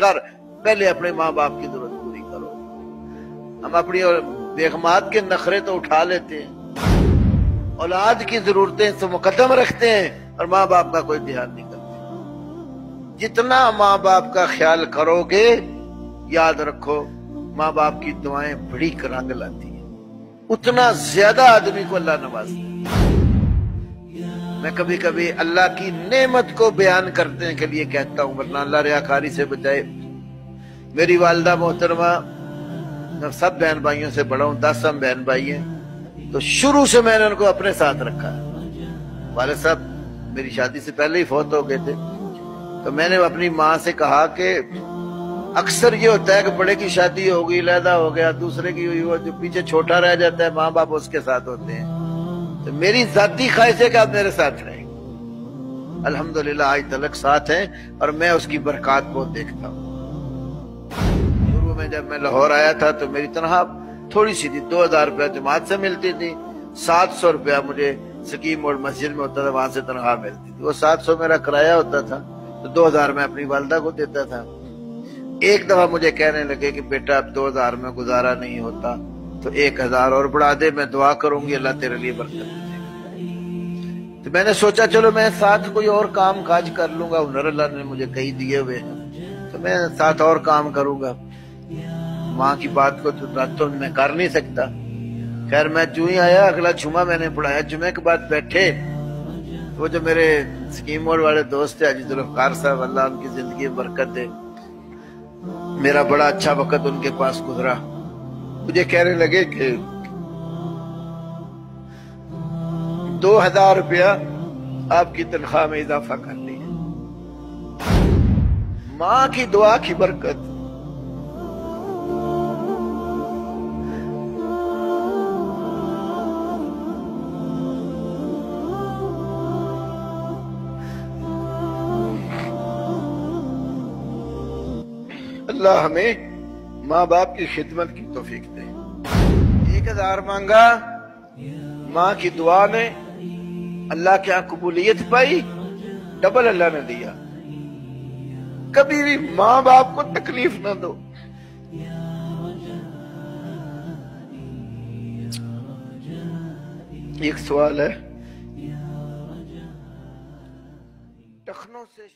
कर, पहले अपने माँ बाप की जरूरत पूरी करो। हम अपनी और बेगमात के नखरे तो उठा लेते हैं, औलाद की जरूरतें तो मुकद्दम रखते हैं और माँ बाप का कोई ध्यान नहीं करते। जितना माँ बाप का ख्याल करोगे, याद रखो माँ बाप की दुआएं बड़ी रंग लाती है, उतना ज्यादा आदमी को अल्लाह नवाजता है। मैं कभी कभी अल्लाह की नेमत को बयान करने के लिए कहता हूँ, वरना अल्लाह रियाकारी से बचाए। मेरी वालिदा मोहतरमा, मैं सब बहन भाइयों से बड़ा हूँ, 10 हम बहन भाई हैं, तो शुरू से मैंने उनको अपने साथ रखा है। वालिद साहब मेरी शादी से पहले ही फौत हो गए थे, तो मैंने अपनी माँ से कहा कि अक्सर ये होता है कि बड़े की शादी हो गई, लैदा हो गया, दूसरे की हुई, वो जो पीछे छोटा रह जाता है, माँ बाप उसके साथ होते हैं। तो मेरी जाती ख्वाहिश है कि आप मेरे साथ रहें। अल्हम्दुलिल्लाह आज तलक साथ हैं और मैं उसकी बरकत बहुत देखता हूँ। शुरू में जब मैं लाहौर आया था तो मेरी तनख्वाह थोड़ी सी थी, 2000 रुपया जमात से मिलती थी, 700 रुपया मुझे स्कीम और मस्जिद में होता था, वहां से तनख्वाह मिलती थी। वो 700 मेरा किराया होता था, तो 2000 मैं अपनी वालिदा को देता था। एक दफा मुझे कहने लगे कि बेटा अब 2000 में गुजारा नहीं होता, तो 1000 और बढ़ा दे, मैं दुआ करूंगी अल्लाह तेरे लिए बरकत देगा। तो मैंने सोचा चलो मैं साथ कोई और काम काज कर लूंगा, हुनर अल्लाह ने मुझे कई दिए हुए हैं, तो मैं साथ और काम करूंगा। माँ की बात को तो मैं कर नहीं सकता। खैर मैं जू ही आया, अगला जुमा मैंने पढ़ाया, जुमे के बाद बैठे, वो जो मेरे स्कीम बोर्ड वाले दोस्त थे हाजी जुल्फकार साहब, अल्लाह उनकी जिंदगी में बरकत दे, मेरा बड़ा अच्छा वक्त उनके पास गुजरा। मुझे कहने लगे कि 2000 रुपया आपकी तनख्वाह में इजाफा कर दिया, माँ की दुआ की बरकत। अल्लाह हमें माँ बाप की खिदमत की तौफीक दे। 1000 मांगा, माँ की दुआ ने अल्लाह के यहाँ कबूलियत पाई, डबल अल्लाह ने दिया। कभी भी माँ बाप को तकलीफ ना दो। एक सवाल है, टखनों से